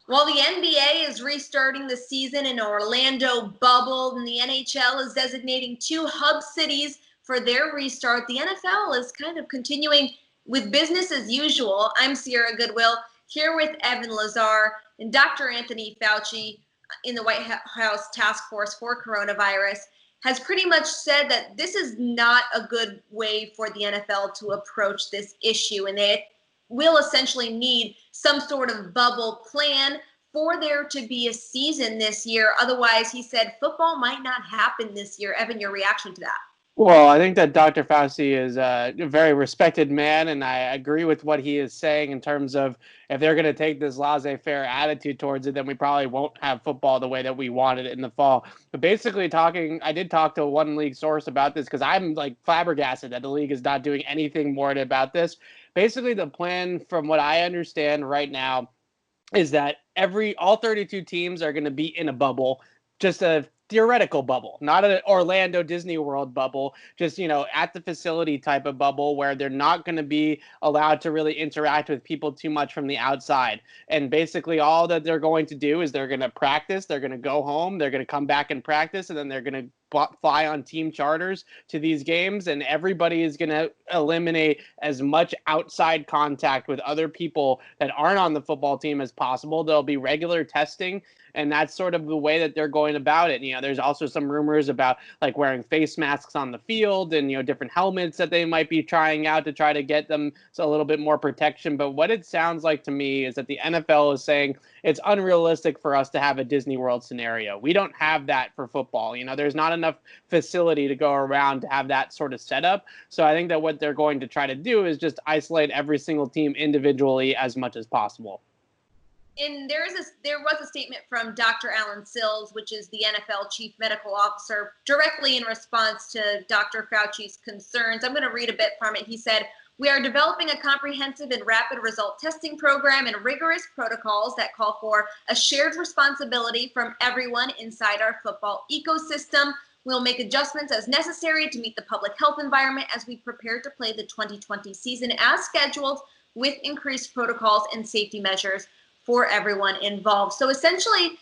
While the NBA is restarting the season in Orlando bubble, and the NHL is designating 2 hub cities for their restart, the NFL is kind of continuing with business as usual. I'm Sierra Goodwill, here with Evan Lazar and Dr. Anthony Fauci in the White House Task Force for Coronavirus has pretty much said that this is not a good way for the NFL to approach this issue, and they will essentially need some sort of bubble plan for there to be a season this year. Otherwise, he said football might not happen this year. Evan, your reaction to that? Well, I think that Dr. Fauci is a very respected man, and I agree with what he is saying in terms of if they're going to take this laissez-faire attitude towards it, then we probably won't have football the way that we wanted it in the fall. But basically I did talk to one league source about this because I'm like flabbergasted that the league is not doing anything more about this. Basically, the plan, from what I understand right now, is that all 32 teams are going to be in a bubble, just a theoretical bubble, not an Orlando Disney World bubble, just, at the facility type of bubble where they're not going to be allowed to really interact with people too much from the outside. And basically all that they're going to do is they're going to practice, they're going to go home, they're going to come back and practice, and then they're going to fly on team charters to these games, and everybody is going to eliminate as much outside contact with other people that aren't on the football team as possible. There'll be regular testing, and that's sort of the way that they're going about it. There's also some rumors about like wearing face masks on the field and, different helmets that they might be trying out to try to get them a little bit more protection. But what it sounds like to me is that the NFL is saying it's unrealistic for us to have a Disney World scenario. We don't have that for football. There's not enough facility to go around to have that sort of setup. So I think that what they're going to try to do is just isolate every single team individually as much as possible. And there was a statement from Dr. Alan Sills, which is the NFL chief medical officer, directly in response to Dr. Fauci's concerns. I'm going to read a bit from it. He said, "We are developing a comprehensive and rapid result testing program and rigorous protocols that call for a shared responsibility from everyone inside our football ecosystem. We'll make adjustments as necessary to meet the public health environment as we prepare to play the 2020 season as scheduled, with increased protocols and safety measures for everyone involved." So essentially,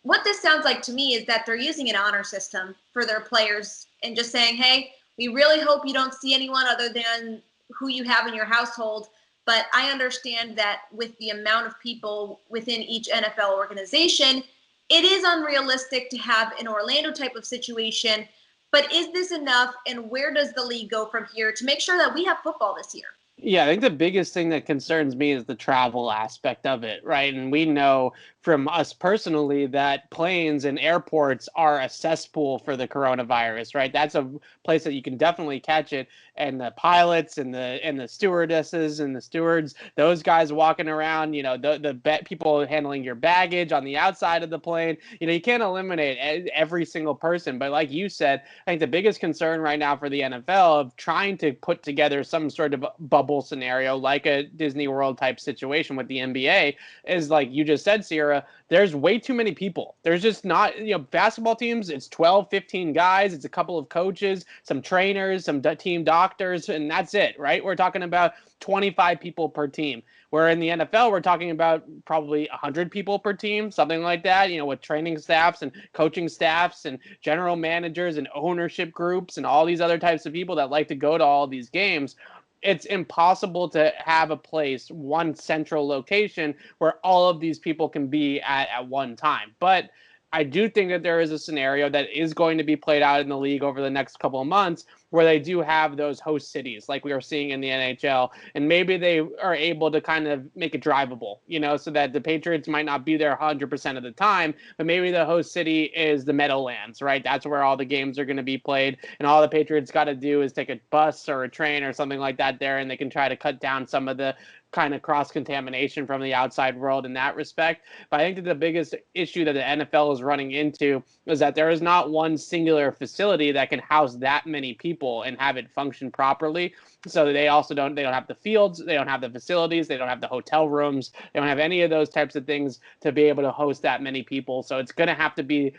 what this sounds like to me is that they're using an honor system for their players and just saying, hey, we really hope you don't see anyone other than who you have in your household. But I understand that with the amount of people within each NFL organization, it is unrealistic to have an Orlando type of situation. But is this enough? And where does the league go from here to make sure that we have football this year? Yeah, I think the biggest thing that concerns me is the travel aspect of it, right? And we know from us personally that planes and airports are a cesspool for the coronavirus, right? That's a place that you can definitely catch it. And the pilots and the stewardesses and the stewards, those guys walking around, the people handling your baggage on the outside of the plane, you can't eliminate every single person. But like you said, I think the biggest concern right now for the NFL of trying to put together some sort of bubble scenario like a Disney World type situation with the NBA is, like you just said, Sierra, there's way too many people. There's just not, basketball teams, it's 12, 15 guys, it's a couple of coaches, some trainers, some team doctors, and that's it, right? We're talking about 25 people per team. Where in the NFL, we're talking about probably 100 people per team, something like that, with training staffs and coaching staffs and general managers and ownership groups and all these other types of people that like to go to all these games. It's impossible to have a place, one central location where all of these people can be at one time. But I do think that there is a scenario that is going to be played out in the league over the next couple of months where they do have those host cities like we are seeing in the NHL. And maybe they are able to kind of make it drivable, so that the Patriots might not be there 100% of the time, but maybe the host city is the Meadowlands, right? That's where all the games are going to be played. And all the Patriots got to do is take a bus or a train or something like that there, and they can try to cut down some of the kind of cross-contamination from the outside world in that respect. But I think that the biggest issue that the NFL is running into is that there is not one singular facility that can house that many people and have it function properly. So they don't have the fields, they don't have the facilities, they don't have the hotel rooms, they don't have any of those types of things to be able to host that many people. So it's going to have to be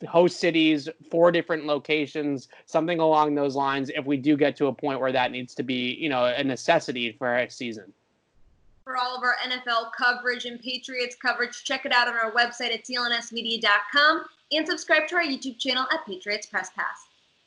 host cities, 4 different locations, something along those lines, if we do get to a point where that needs to be, a necessity for a season. For all of our NFL coverage and Patriots coverage, check it out on our website at clnsmedia.com and subscribe to our YouTube channel at Patriots Press Pass.